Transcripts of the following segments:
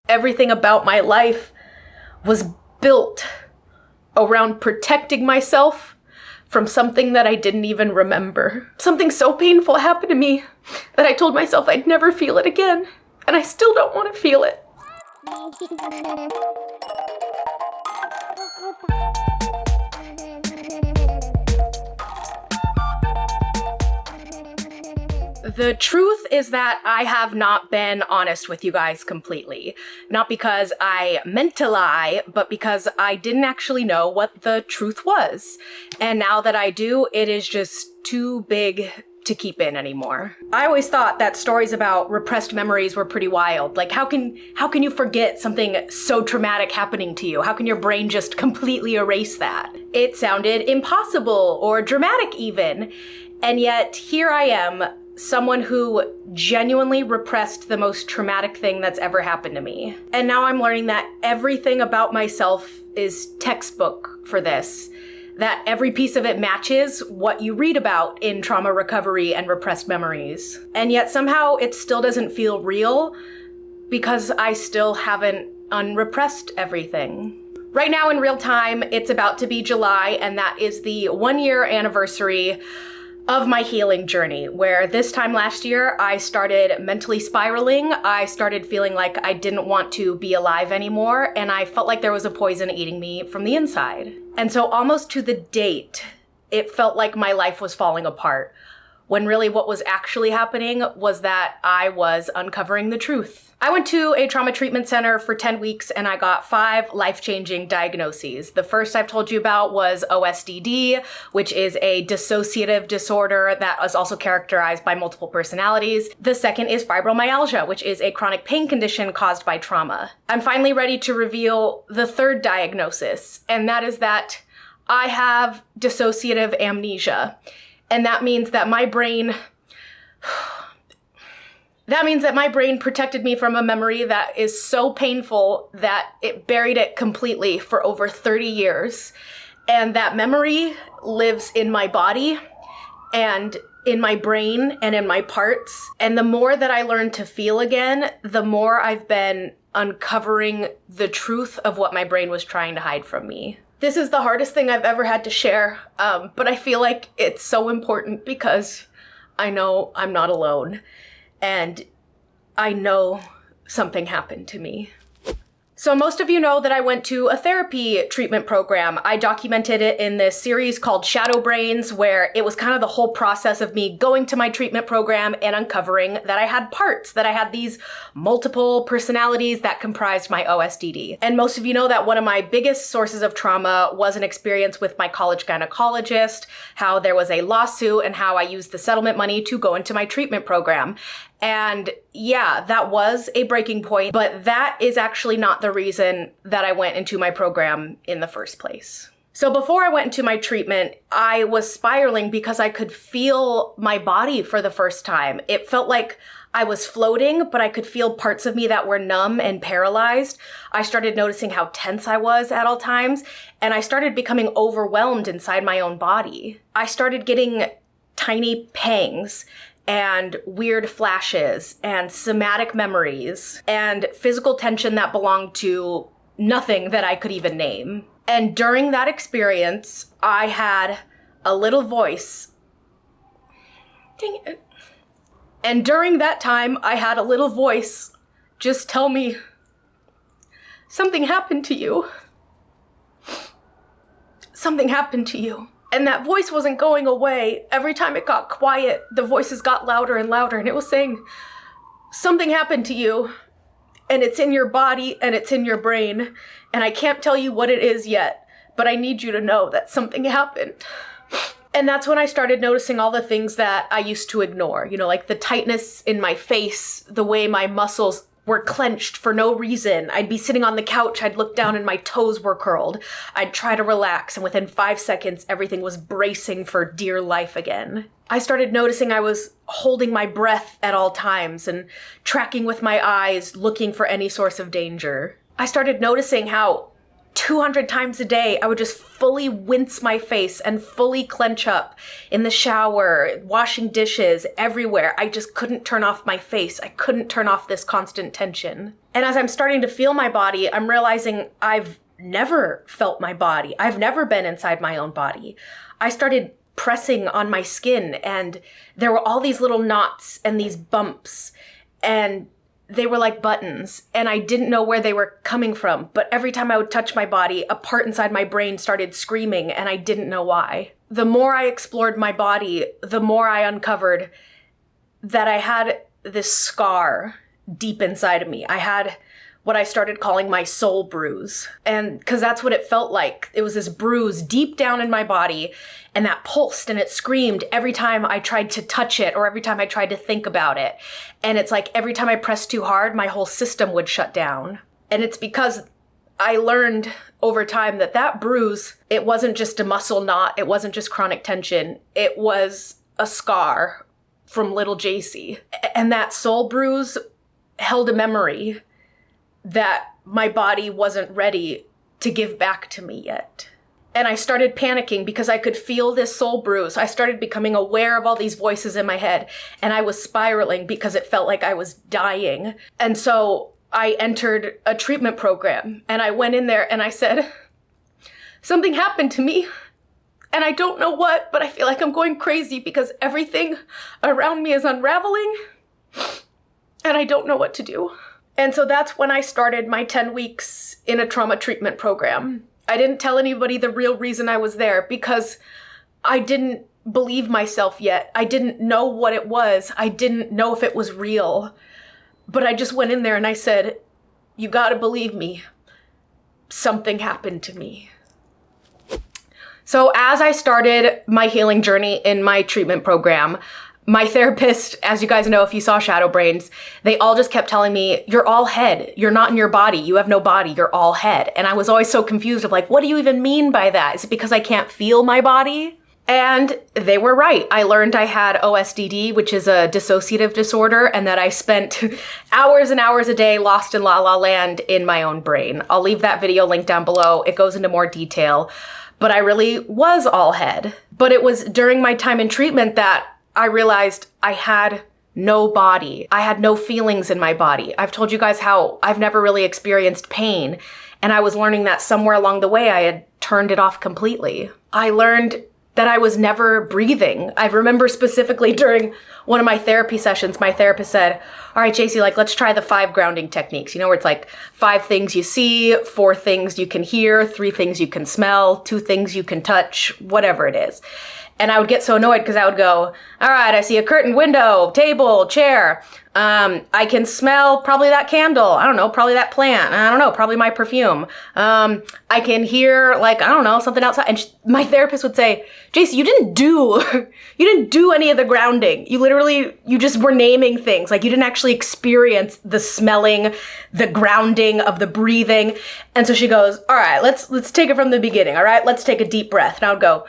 everything about my life was built around protecting myself from something that I didn't even remember. Something so painful happened to me that I told myself I'd never feel it again, and I still don't want to feel it. The truth is that I have not been honest with you guys completely. Not because I meant to lie, but because I didn't actually know what the truth was. And now that I do, it is just too big to keep in anymore. I always thought that stories about repressed memories were pretty wild. Like, how can you forget something so traumatic happening to you? How can your brain just completely erase that? It sounded impossible or dramatic even. And yet here I am, someone who genuinely repressed the most traumatic thing that's ever happened to me. And now I'm learning that everything about myself is textbook for this. That every piece of it matches what you read about in trauma recovery and repressed memories. And yet somehow it still doesn't feel real because I still haven't unrepressed everything. Right now in real time, it's about to be July, and that is the 1-year anniversary of my healing journey, where this time last year, I started mentally spiraling. I started feeling like I didn't want to be alive anymore, and I felt like there was a poison eating me from the inside. And so almost to the date, it felt like my life was falling apart, when really what was actually happening was that I was uncovering the truth. I went to a trauma treatment center for 10 weeks and I got 5 life-changing diagnoses. The first I've told you about was OSDD, which is a dissociative disorder that is also characterized by multiple personalities. The second is fibromyalgia, which is a chronic pain condition caused by trauma. I'm finally ready to reveal the third diagnosis, and that is that I have dissociative amnesia. And that means that my brain protected me from a memory that is so painful that it buried it completely for over 30 years. And that memory lives in my body and in my brain and in my parts. And the more that I learn to feel again, the more I've been uncovering the truth of what my brain was trying to hide from me. This is the hardest thing I've ever had to share, but I feel like it's so important because I know I'm not alone, and I know something happened to me. So most of you know that I went to a therapy treatment program. I documented it in this series called Shadow Brains, where it was kind of the whole process of me going to my treatment program and uncovering that I had parts, that I had these multiple personalities that comprised my OSDD. And most of you know that one of my biggest sources of trauma was an experience with my college gynecologist, how there was a lawsuit and how I used the settlement money to go into my treatment program. And yeah, that was a breaking point, but that is actually not the reason that I went into my program in the first place. So before I went into my treatment, I was spiraling because I could feel my body for the first time. It felt like I was floating, but I could feel parts of me that were numb and paralyzed. I started noticing how tense I was at all times, and I started becoming overwhelmed inside my own body. I started getting tiny pangs and weird flashes and somatic memories and physical tension that belonged to nothing that I could even name. And during that experience, I had a little voice. Dang it. And during that time, I had a little voice just tell me, something happened to you. Something happened to you. And that voice wasn't going away. Every time it got quiet, the voices got louder and louder, and it was saying, something happened to you, and it's in your body, and it's in your brain, and I can't tell you what it is yet, but I need you to know that something happened. And that's when I started noticing all the things that I used to ignore, like the tightness in my face, the way my muscles were clenched for no reason. I'd be sitting on the couch, I'd look down and my toes were curled. I'd try to relax, and within 5 seconds, everything was bracing for dear life again. I started noticing I was holding my breath at all times and tracking with my eyes, looking for any source of danger. I started noticing how 200 times a day, I would just fully wince my face and fully clench up in the shower, washing dishes, everywhere. I just couldn't turn off my face. I couldn't turn off this constant tension. And as I'm starting to feel my body, I'm realizing I've never felt my body. I've never been inside my own body. I started pressing on my skin, and there were all these little knots and these bumps, and they were like buttons, and I didn't know where they were coming from. But every time I would touch my body, a part inside my brain started screaming, and I didn't know why. The more I explored my body, the more I uncovered that I had this scar deep inside of me. I had what I started calling my soul bruise. And because that's what it felt like. It was this bruise deep down in my body, and that pulsed and it screamed every time I tried to touch it or every time I tried to think about it. And it's like every time I pressed too hard, my whole system would shut down. And it's because I learned over time that that bruise, it wasn't just a muscle knot. It wasn't just chronic tension. It was a scar from little JC. And that soul bruise held a memory that my body wasn't ready to give back to me yet. And I started panicking because I could feel this soul bruise. I started becoming aware of all these voices in my head, and I was spiraling because it felt like I was dying. And so I entered a treatment program, and I went in there and I said, something happened to me, and I don't know what, but I feel like I'm going crazy because everything around me is unraveling, and I don't know what to do. And so that's when I started my 10 weeks in a trauma treatment program. I didn't tell anybody the real reason I was there because I didn't believe myself yet. I didn't know what it was. I didn't know if it was real. But I just went in there and I said, you gotta believe me. Something happened to me. So as I started my healing journey in my treatment program, my therapist, as you guys know, if you saw Shadow Brains, they all just kept telling me, you're all head. You're not in your body. You have no body. You're all head. And I was always so confused of like, what do you even mean by that? Is it because I can't feel my body? And they were right. I learned I had OSDD, which is a dissociative disorder, and that I spent hours and hours a day lost in la la land in my own brain. I'll leave that video linked down below. It goes into more detail, but I really was all head. But it was during my time in treatment that I realized I had no body. I had no feelings in my body. I've told you guys how I've never really experienced pain, and I was learning that somewhere along the way I had turned it off completely. I learned that I was never breathing. I remember specifically during one of my therapy sessions, my therapist said, all right, JC, like, let's try the 5 grounding techniques. You know, where it's like 5 things you see, 4 things you can hear, 3 things you can smell, 2 things you can touch, whatever it is. And I would get so annoyed because I would go, all right, I see a curtain, window, table, chair. I can smell probably that candle. I don't know, probably that plant. I don't know, probably my perfume. I can hear like, I don't know, something outside. And my therapist would say, JC, you didn't do any of the grounding. You just were naming things. Like you didn't actually experience the smelling, the grounding of the breathing. And so she goes, all right, let's take it from the beginning. All right, let's take a deep breath. And I would go,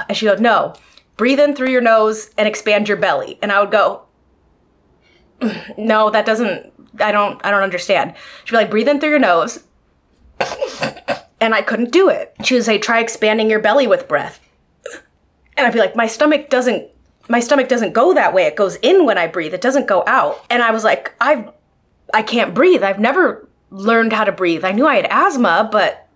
and she goes, no, breathe in through your nose and expand your belly. And I would go, no, that doesn't, I don't understand. She'd be like, breathe in through your nose. And I couldn't do it. She would say, try expanding your belly with breath. And I'd be like, my stomach doesn't go that way. It goes in when I breathe. It doesn't go out. And I was like, I can't breathe. I've never learned how to breathe. I knew I had asthma, but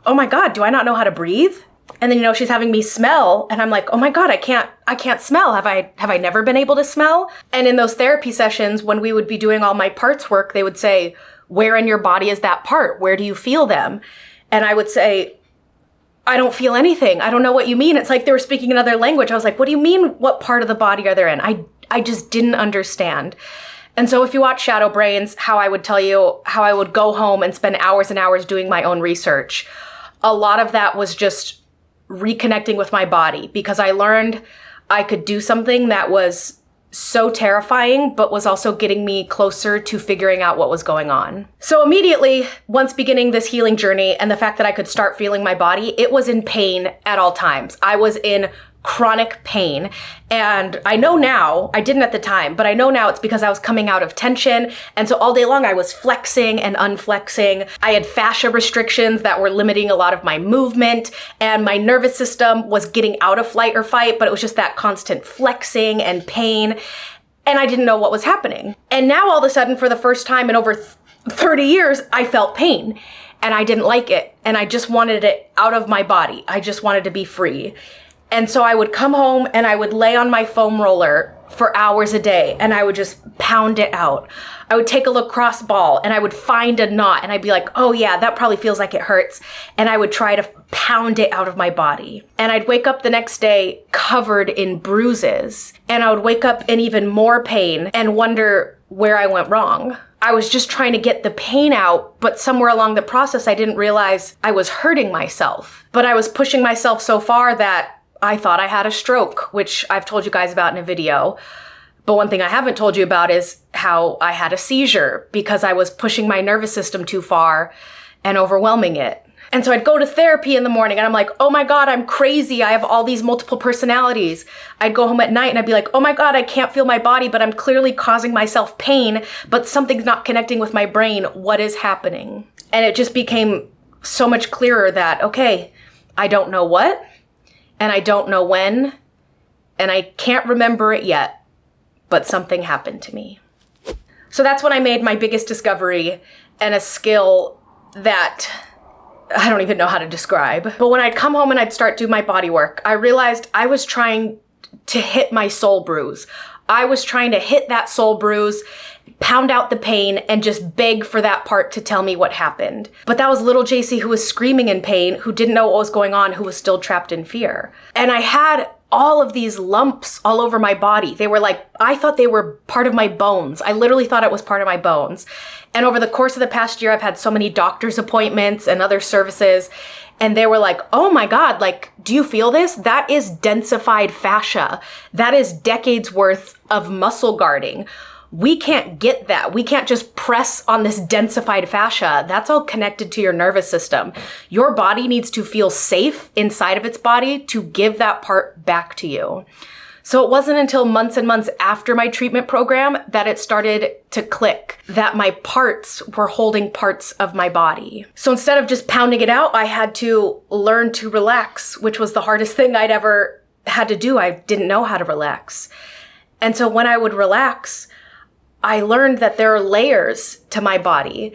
oh my God, do I not know how to breathe? And then, you know, she's having me smell, and I'm like, oh my God, I can't smell. Have I never been able to smell? And in those therapy sessions, when we would be doing all my parts work, they would say, where in your body is that part? Where do you feel them? And I would say, I don't feel anything. I don't know what you mean. It's like they were speaking another language. I was like, what do you mean? What part of the body are they in? I just didn't understand. And so if you watch Shadow Brains, how I would tell you how I would go home and spend hours and hours doing my own research, a lot of that was just reconnecting with my body, because I learned I could do something that was so terrifying, but was also getting me closer to figuring out what was going on. So immediately, once beginning this healing journey and the fact that I could start feeling my body, it was in pain at all times. I was in chronic pain. And I know now, I didn't at the time, but I know now it's because I was coming out of tension. And so all day long I was flexing and unflexing. I had fascia restrictions that were limiting a lot of my movement, and my nervous system was getting out of flight or fight, but it was just that constant flexing and pain. And I didn't know what was happening. And now all of a sudden, for the first time in over 30 years, I felt pain. And I didn't like it. And I just wanted it out of my body. I just wanted to be free. And so I would come home and I would lay on my foam roller for hours a day and I would just pound it out. I would take a lacrosse ball and I would find a knot and I'd be like, oh yeah, that probably feels like it hurts. And I would try to pound it out of my body. And I'd wake up the next day covered in bruises. And I would wake up in even more pain and wonder where I went wrong. I was just trying to get the pain out, but somewhere along the process, I didn't realize I was hurting myself. But I was pushing myself so far that I thought I had a stroke, which I've told you guys about in a video. But one thing I haven't told you about is how I had a seizure because I was pushing my nervous system too far and overwhelming it. And so I'd go to therapy in the morning and I'm like, oh my God, I'm crazy. I have all these multiple personalities. I'd go home at night and I'd be like, oh my God, I can't feel my body, but I'm clearly causing myself pain, but something's not connecting with my brain. What is happening? And it just became so much clearer that, okay, I don't know what, and I don't know when, and I can't remember it yet, but something happened to me. So that's when I made my biggest discovery and a skill that I don't even know how to describe. But when I'd come home and I'd start doing my body work, I realized I was trying to hit my soul bruise. I was trying to hit that soul bruise, pound out the pain, and just beg for that part to tell me what happened. But that was little JC who was screaming in pain, who didn't know what was going on, who was still trapped in fear. And I had all of these lumps all over my body. They were like, I thought they were part of my bones. I literally thought it was part of my bones. And over the course of the past year, I've had so many doctor's appointments and other services. And they were like, oh my God, like, do you feel this? That is densified fascia. That is decades worth of muscle guarding. We can't get that. We can't just press on this densified fascia. That's all connected to your nervous system. Your body needs to feel safe inside of its body to give that part back to you. So it wasn't until months and months after my treatment program that it started to click that my parts were holding parts of my body. So instead of just pounding it out, I had to learn to relax, which was the hardest thing I'd ever had to do. I didn't know how to relax. And so when I would relax, I learned that there are layers to my body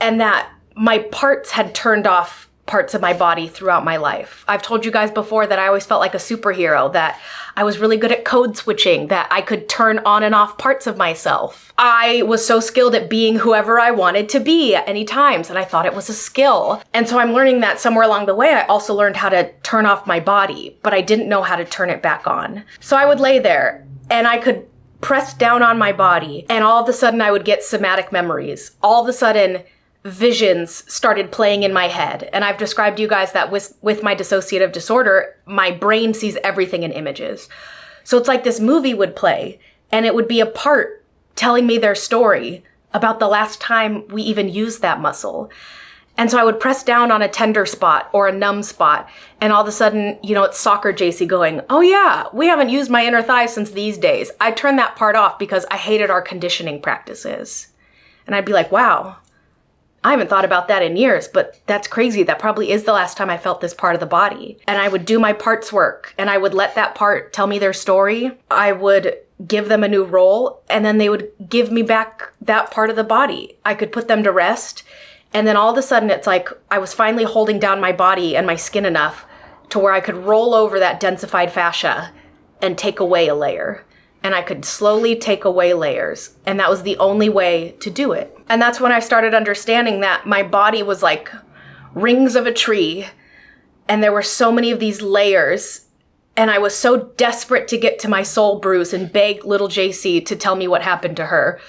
and that my parts had turned off parts of my body throughout my life. I've told you guys before that I always felt like a superhero, that I was really good at code switching, that I could turn on and off parts of myself. I was so skilled at being whoever I wanted to be at any times, and I thought it was a skill. And so I'm learning that somewhere along the way, I also learned how to turn off my body, but I didn't know how to turn it back on. So I would lay there and I could press down on my body, and all of a sudden I would get somatic memories. All of a sudden, visions started playing in my head. And I've described to you guys that with my dissociative disorder, my brain sees everything in images. So it's like this movie would play, and it would be a part telling me their story about the last time we even used that muscle. And so I would press down on a tender spot or a numb spot, and all of a sudden, it's soccer JC going, oh yeah, we haven't used my inner thigh since these days. I turned that part off because I hated our conditioning practices. And I'd be like, wow, I haven't thought about that in years, but that's crazy. That probably is the last time I felt this part of the body. And I would do my parts work, and I would let that part tell me their story. I would give them a new role, and then they would give me back that part of the body. I could put them to rest. And then all of a sudden, it's like I was finally holding down my body and my skin enough to where I could roll over that densified fascia and take away a layer. And I could slowly take away layers. And that was the only way to do it. And that's when I started understanding that my body was like rings of a tree. And there were so many of these layers. And I was so desperate to get to my soul bruise and beg little JC to tell me what happened to her.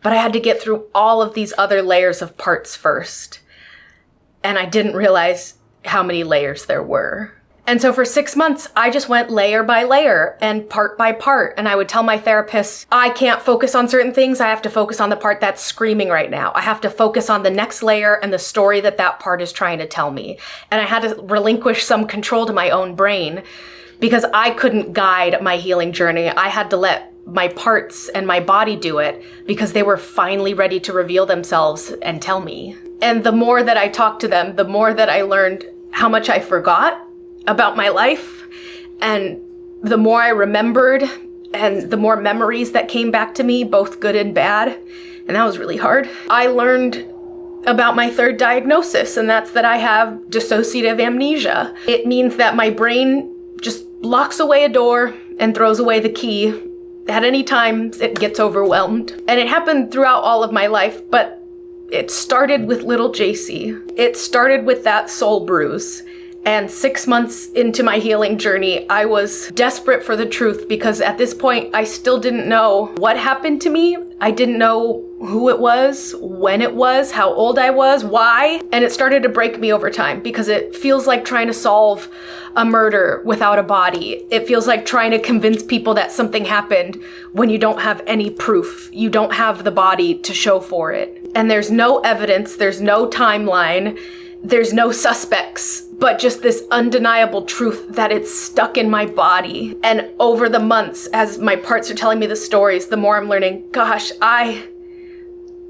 But I had to get through all of these other layers of parts first. And I didn't realize how many layers there were. And so for 6 months, I just went layer by layer and part by part. And I would tell my therapist, I can't focus on certain things. I have to focus on the part that's screaming right now. I have to focus on the next layer and the story that part is trying to tell me. And I had to relinquish some control to my own brain because I couldn't guide my healing journey. I had to let my parts and my body do it because they were finally ready to reveal themselves and tell me. And the more that I talked to them, the more that I learned how much I forgot about my life, and the more I remembered, and the more memories that came back to me, both good and bad. And that was really hard. I learned about my third diagnosis, and that's that I have dissociative amnesia. It means that my brain just locks away a door and throws away the key at any time it gets overwhelmed. And it happened throughout all of my life, but it started with little JC. It started with that soul bruise. And 6 months into my healing journey, I was desperate for the truth, because at this point, I still didn't know what happened to me. I didn't know who it was, when it was, how old I was, why. And it started to break me over time, because it feels like trying to solve a murder without a body. It feels like trying to convince people that something happened when you don't have any proof. You don't have the body to show for it. And there's no evidence, there's no timeline, there's no suspects, but just this undeniable truth that it's stuck in my body. And over the months, as my parts are telling me the stories, the more I'm learning, gosh, I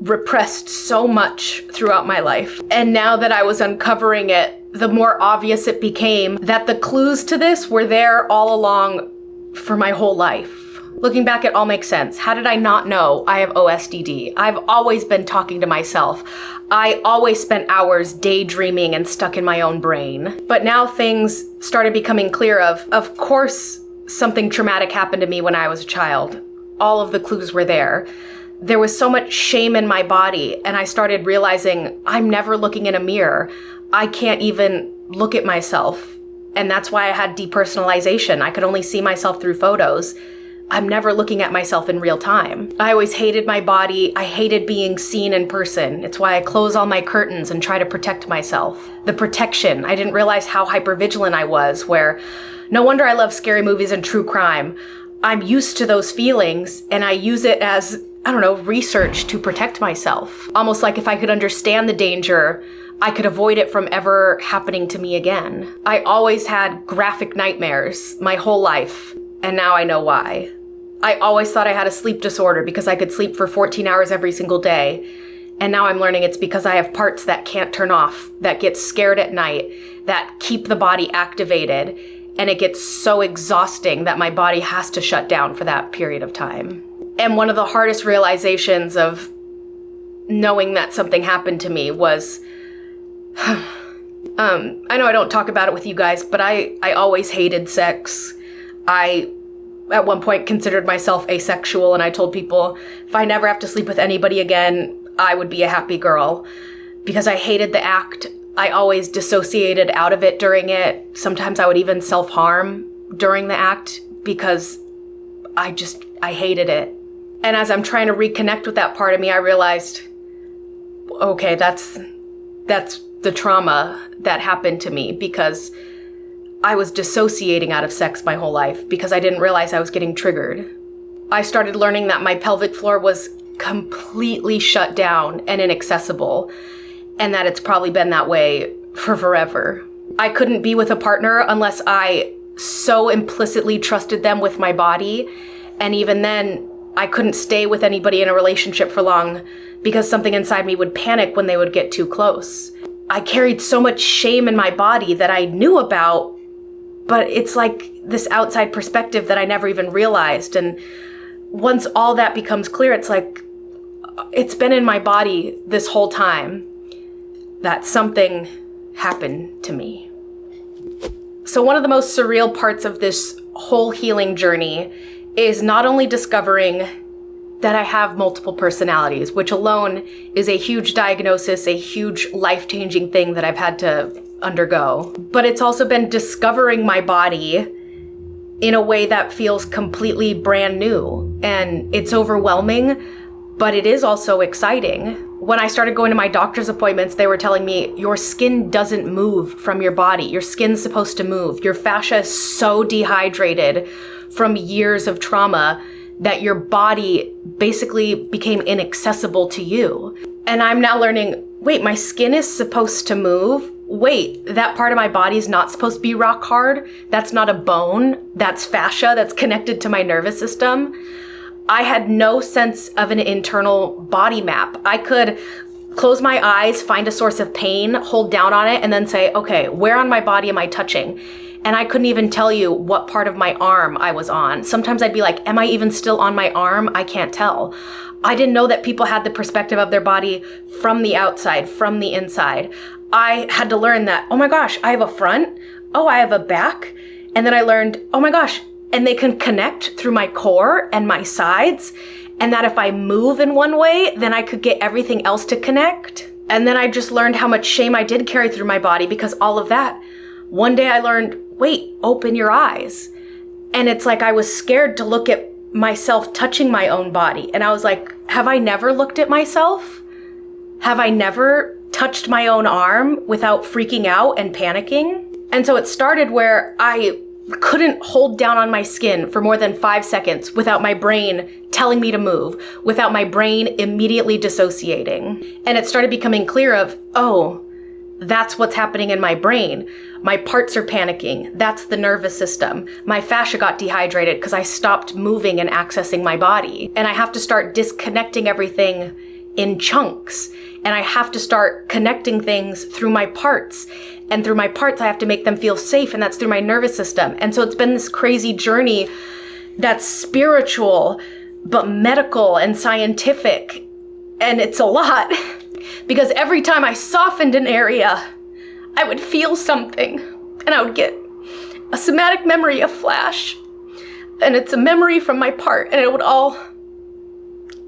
repressed so much throughout my life. And now that I was uncovering it, the more obvious it became that the clues to this were there all along for my whole life. Looking back, it all makes sense. How did I not know I have OSDD? I've always been talking to myself. I always spent hours daydreaming and stuck in my own brain. But now things started becoming clear of course, something traumatic happened to me when I was a child. All of the clues were there. There was so much shame in my body, and I started realizing I'm never looking in a mirror. I can't even look at myself. And that's why I had depersonalization. I could only see myself through photos. I'm never looking at myself in real time. I always hated my body. I hated being seen in person. It's why I close all my curtains and try to protect myself. The protection, I didn't realize how hypervigilant I was, where no wonder I love scary movies and true crime. I'm used to those feelings, and I use it as, research to protect myself. Almost like if I could understand the danger, I could avoid it from ever happening to me again. I always had graphic nightmares my whole life, and now I know why. I always thought I had a sleep disorder because I could sleep for 14 hours every single day. And now I'm learning it's because I have parts that can't turn off, that get scared at night, that keep the body activated. And it gets so exhausting that my body has to shut down for that period of time. And one of the hardest realizations of knowing that something happened to me was, I know I don't talk about it with you guys, but I always hated sex. I, at one point, considered myself asexual, and I told people if I never have to sleep with anybody again, I would be a happy girl, because I hated the act. I always dissociated out of it during it. Sometimes I would even self-harm during the act because I hated it. And as I'm trying to reconnect with that part of me, I realized, okay, that's the trauma that happened to me, because I was dissociating out of sex my whole life because I didn't realize I was getting triggered. I started learning that my pelvic floor was completely shut down and inaccessible, and that it's probably been that way for forever. I couldn't be with a partner unless I so implicitly trusted them with my body, and even then, I couldn't stay with anybody in a relationship for long because something inside me would panic when they would get too close. I carried so much shame in my body that I knew about, but it's like this outside perspective that I never even realized. And once all that becomes clear, it's like, it's been in my body this whole time that something happened to me. So one of the most surreal parts of this whole healing journey is not only discovering that I have multiple personalities, which alone is a huge diagnosis, a huge life-changing thing that I've had to undergo, but it's also been discovering my body in a way that feels completely brand new. And it's overwhelming, but it is also exciting. When I started going to my doctor's appointments, they were telling me, your skin doesn't move from your body. Your skin's supposed to move. Your fascia is so dehydrated from years of trauma that your body basically became inaccessible to you. And I'm now learning, wait, my skin is supposed to move? Wait, that part of my body is not supposed to be rock hard? That's not a bone, that's fascia that's connected to my nervous system. I had no sense of an internal body map. I could close my eyes, find a source of pain, hold down on it, and then say, okay, where on my body am I touching? And I couldn't even tell you what part of my arm I was on. Sometimes I'd be like, am I even still on my arm? I can't tell. I didn't know that people had the perspective of their body from the outside, from the inside. I had to learn that, oh my gosh, I have a front. Oh, I have a back. And then I learned, oh my gosh, and they can connect through my core and my sides. And that if I move in one way, then I could get everything else to connect. And then I just learned how much shame I did carry through my body because all of that. One day I learned, wait, open your eyes. And it's like I was scared to look at myself touching my own body. And I was like, have I never looked at myself? Have I never touched my own arm without freaking out and panicking? And so it started where I couldn't hold down on my skin for more than 5 seconds without my brain telling me to move, without my brain immediately dissociating. And it started becoming clear of, oh, that's what's happening in my brain. My parts are panicking. That's the nervous system. My fascia got dehydrated because I stopped moving and accessing my body. And I have to start disconnecting everything in chunks. And I have to start connecting things through my parts. And through my parts, I have to make them feel safe, and that's through my nervous system. And so it's been this crazy journey that's spiritual, but medical and scientific. And it's a lot because every time I softened an area, I would feel something and I would get a somatic memory, a flash. And it's a memory from my part, and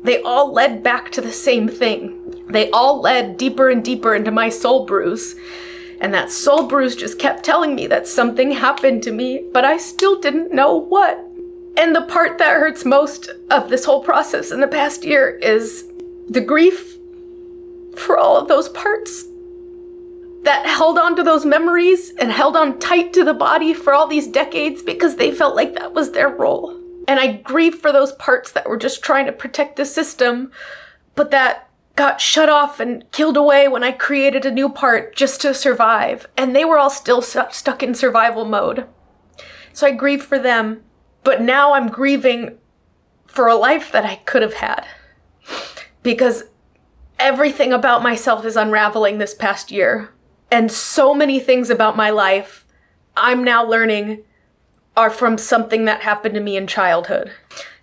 they all led back to the same thing. They all led deeper and deeper into my soul bruise. And that soul bruise just kept telling me that something happened to me, but I still didn't know what. And the part that hurts most of this whole process in the past year is the grief for all of those parts that held on to those memories and held on tight to the body for all these decades because they felt like that was their role. And I grieve for those parts that were just trying to protect the system, but that got shut off and killed away when I created a new part just to survive. And they were all still stuck in survival mode. So I grieve for them. But now I'm grieving for a life that I could have had. Because everything about myself is unraveling this past year. And so many things about my life I'm now learning are from something that happened to me in childhood.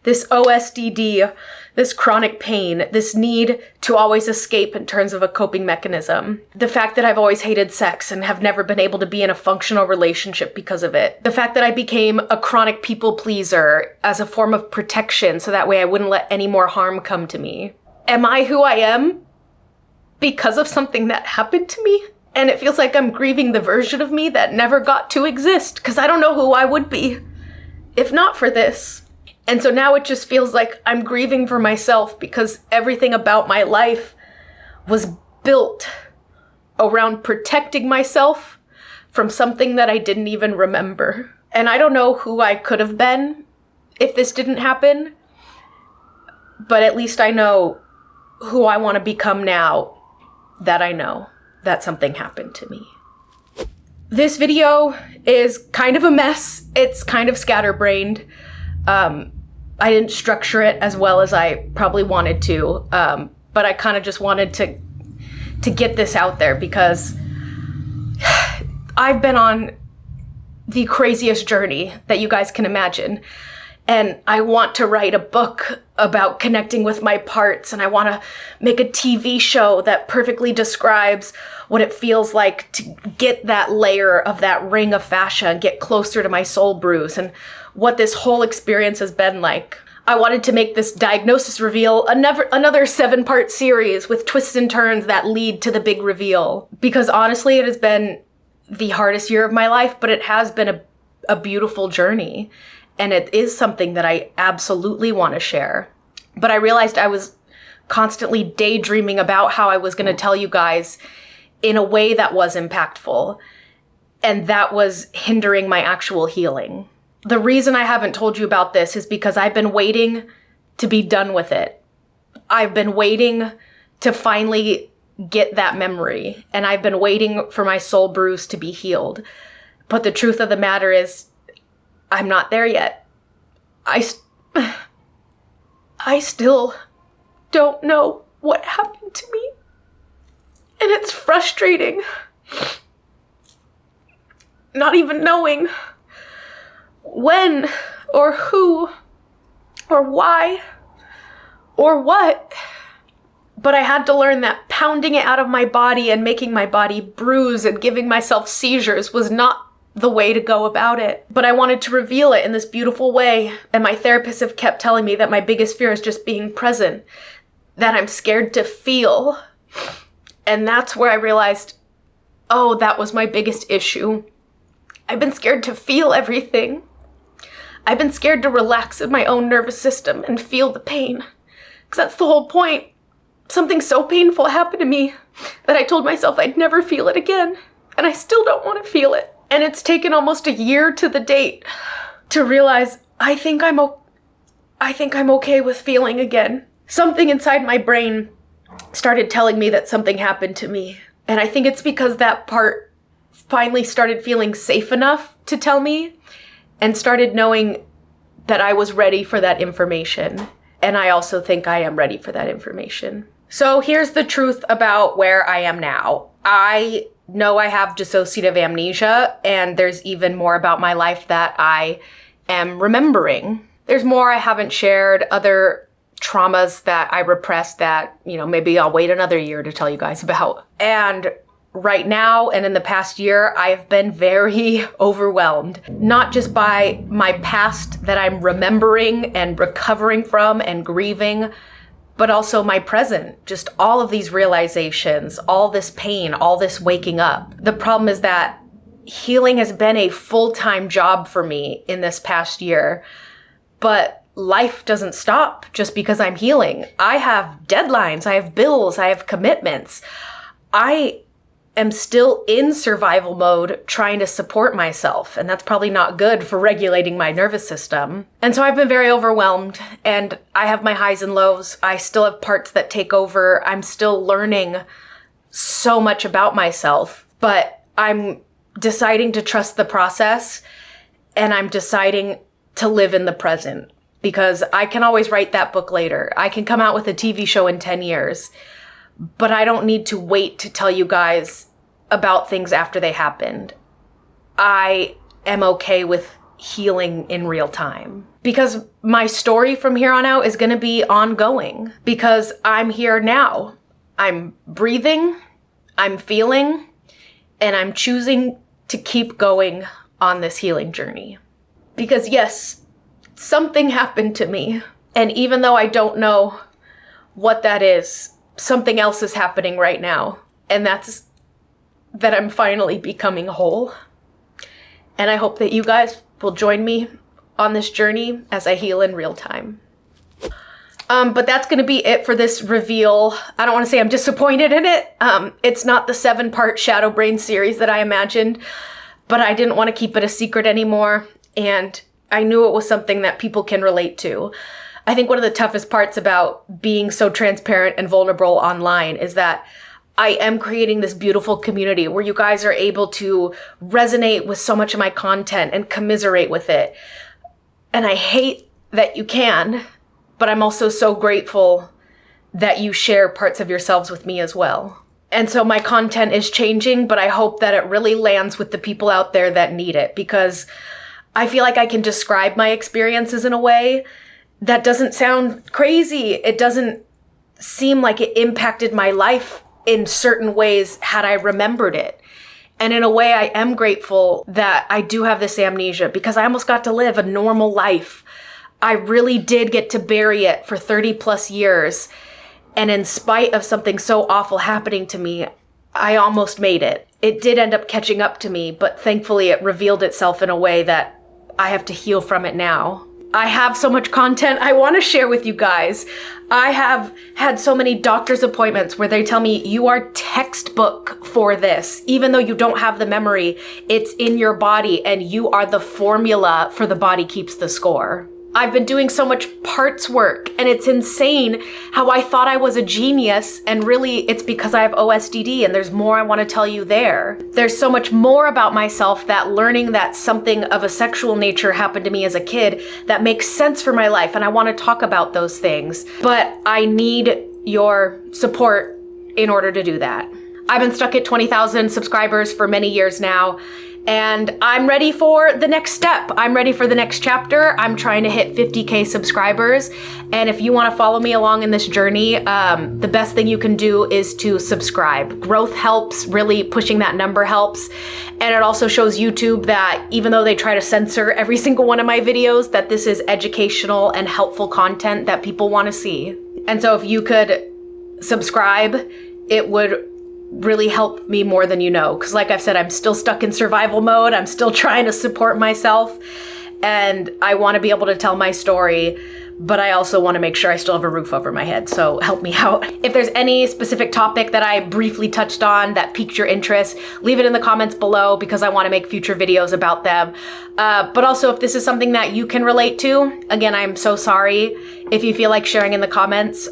This OSDD, this chronic pain, this need to always escape in terms of a coping mechanism. The fact that I've always hated sex and have never been able to be in a functional relationship because of it. The fact that I became a chronic people pleaser as a form of protection so that way I wouldn't let any more harm come to me. Am I who I am because of something that happened to me? And it feels like I'm grieving the version of me that never got to exist because I don't know who I would be if not for this. And so now it just feels like I'm grieving for myself because everything about my life was built around protecting myself from something that I didn't even remember. And I don't know who I could have been if this didn't happen, but at least I know who I want to become now that I know that something happened to me. This video is kind of a mess. It's kind of scatterbrained. I didn't structure it as well as I probably wanted to, but I kind of just wanted to get this out there because I've been on the craziest journey that you guys can imagine. And I want to write a book about connecting with my parts, and I want to make a TV show that perfectly describes what it feels like to get that layer of that ring of fascia and get closer to my soul bruise and what this whole experience has been like. I wanted to make this diagnosis reveal another 7-part series with twists and turns that lead to the big reveal. Because honestly, it has been the hardest year of my life, but it has been a beautiful journey. And it is something that I absolutely want to share. But I realized I was constantly daydreaming about how I was going to tell you guys in a way that was impactful. And that was hindering my actual healing. The reason I haven't told you about this is because I've been waiting to be done with it. I've been waiting to finally get that memory. And I've been waiting for my soul bruise to be healed. But the truth of the matter is, I'm not there yet. I still don't know what happened to me. And it's frustrating. Not even knowing when or who or why or what. But I had to learn that pounding it out of my body and making my body bruise and giving myself seizures was not the way to go about it. But I wanted to reveal it in this beautiful way. And my therapist have kept telling me that my biggest fear is just being present, that I'm scared to feel. And that's where I realized, oh, that was my biggest issue. I've been scared to feel everything. I've been scared to relax in my own nervous system and feel the pain. Because that's the whole point. Something so painful happened to me that I told myself I'd never feel it again. And I still don't want to feel it. And it's taken almost a year to the date to realize I think I'm okay with feeling again. Something inside my brain started telling me that something happened to me. And I think it's because that part finally started feeling safe enough to tell me and started knowing that I was ready for that information. And I also think I am ready for that information. So here's the truth about where I am now. I know I have dissociative amnesia, and there's even more about my life that I am remembering. There's more I haven't shared, other traumas that I repressed that, maybe I'll wait another year to tell you guys about. And right now and in the past year, I've been very overwhelmed, not just by my past that I'm remembering and recovering from and grieving, but also my present, just all of these realizations, all this pain, all this waking up. The problem is that healing has been a full-time job for me in this past year, but life doesn't stop just because I'm healing. I have deadlines, I have bills, I have commitments. I am still in survival mode trying to support myself, and that's probably not good for regulating my nervous system. And so I've been very overwhelmed, and I have my highs and lows. I still have parts that take over. I'm still learning so much about myself, but I'm deciding to trust the process, and I'm deciding to live in the present, because I can always write that book later. I can come out with a TV show in 10 years. But I don't need to wait to tell you guys about things after they happened. I am okay with healing in real time. Because my story from here on out is going to be ongoing. Because I'm here now. I'm breathing, I'm feeling, and I'm choosing to keep going on this healing journey. Because yes, something happened to me. And even though I don't know what that is, something else is happening right now, and that's that I'm finally becoming whole. And I hope that you guys will join me on this journey as I heal in real time. But that's going to be it for this reveal. I don't want to say I'm disappointed in it. It's not the 7-part Shadow Brain series that I imagined, but I didn't want to keep it a secret anymore, and I knew it was something that people can relate to. I think one of the toughest parts about being so transparent and vulnerable online is that I am creating this beautiful community where you guys are able to resonate with so much of my content and commiserate with it. And I hate that you can, but I'm also so grateful that you share parts of yourselves with me as well. And so my content is changing, but I hope that it really lands with the people out there that need it, because I feel like I can describe my experiences in a way that doesn't sound crazy. It doesn't seem like it impacted my life in certain ways had I remembered it. And in a way, I am grateful that I do have this amnesia, because I almost got to live a normal life. I really did get to bury it for 30 plus years. And in spite of something so awful happening to me, I almost made it. It did end up catching up to me, but thankfully it revealed itself in a way that I have to heal from it now. I have so much content I want to share with you guys. I have had so many doctor's appointments where they tell me, you are textbook for this. Even though you don't have the memory, it's in your body and you are the formula for the body keeps the score. I've been doing so much parts work, and it's insane how I thought I was a genius, and really it's because I have OSDD, and there's more I want to tell you there. There's so much more about myself that learning that something of a sexual nature happened to me as a kid that makes sense for my life, and I want to talk about those things. But I need your support in order to do that. I've been stuck at 20,000 subscribers for many years now, and I'm ready for the next step. I'm ready for the next chapter. I'm trying to hit 50K subscribers. And if you want to follow me along in this journey, the best thing you can do is to subscribe. Growth helps, really pushing that number helps. And it also shows YouTube that even though they try to censor every single one of my videos, that this is educational and helpful content that people want to see. And so if you could subscribe, it would really help me more than you know. Because like I've said, I'm still stuck in survival mode. I'm still trying to support myself. And I want to be able to tell my story, but I also want to make sure I still have a roof over my head. So help me out. If there's any specific topic that I briefly touched on that piqued your interest, leave it in the comments below because I want to make future videos about them. But also if this is something that you can relate to, again, I'm so sorry if you feel like sharing in the comments.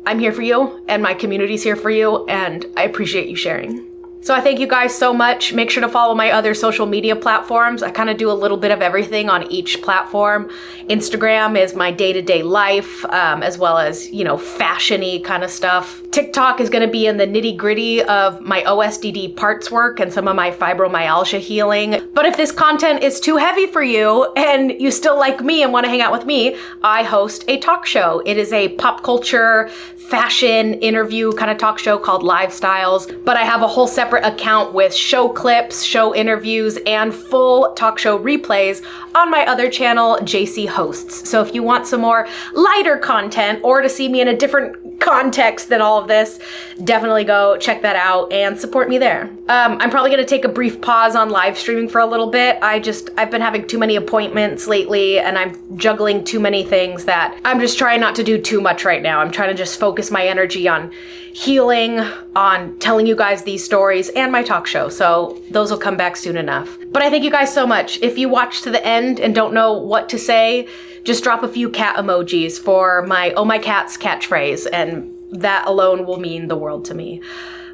I'm here for you, and my community's here for you, and I appreciate you sharing. So I thank you guys so much. Make sure to follow my other social media platforms. I kind of do a little bit of everything on each platform. Instagram is my day-to-day life, as well as, you know, fashion-y kind of stuff. TikTok is gonna be in the nitty-gritty of my OSDD parts work and some of my fibromyalgia healing. But if this content is too heavy for you and you still like me and wanna hang out with me, I host a talk show. It is a pop culture, fashion interview kind of talk show called Lifestyles, but I have a whole separate account with show clips, show interviews, and full talk show replays on my other channel, JC Hosts. So if you want some more lighter content or to see me in a different context than all of this, definitely go check that out and support me there. I'm probably gonna take a brief pause on live streaming for a little bit. I've been having too many appointments lately, and I'm juggling too many things that I'm just trying not to do too much right now. I'm trying to just focus my energy on healing, on telling you guys these stories, and my talk show. So those will come back soon enough. But I thank you guys so much. If you watch to the end and don't know what to say, just drop a few cat emojis for my "Oh my cats" catchphrase, and that alone will mean the world to me.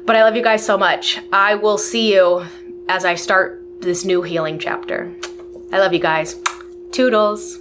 But I love you guys so much. I will see you as I start this new healing chapter. I love you guys. Toodles.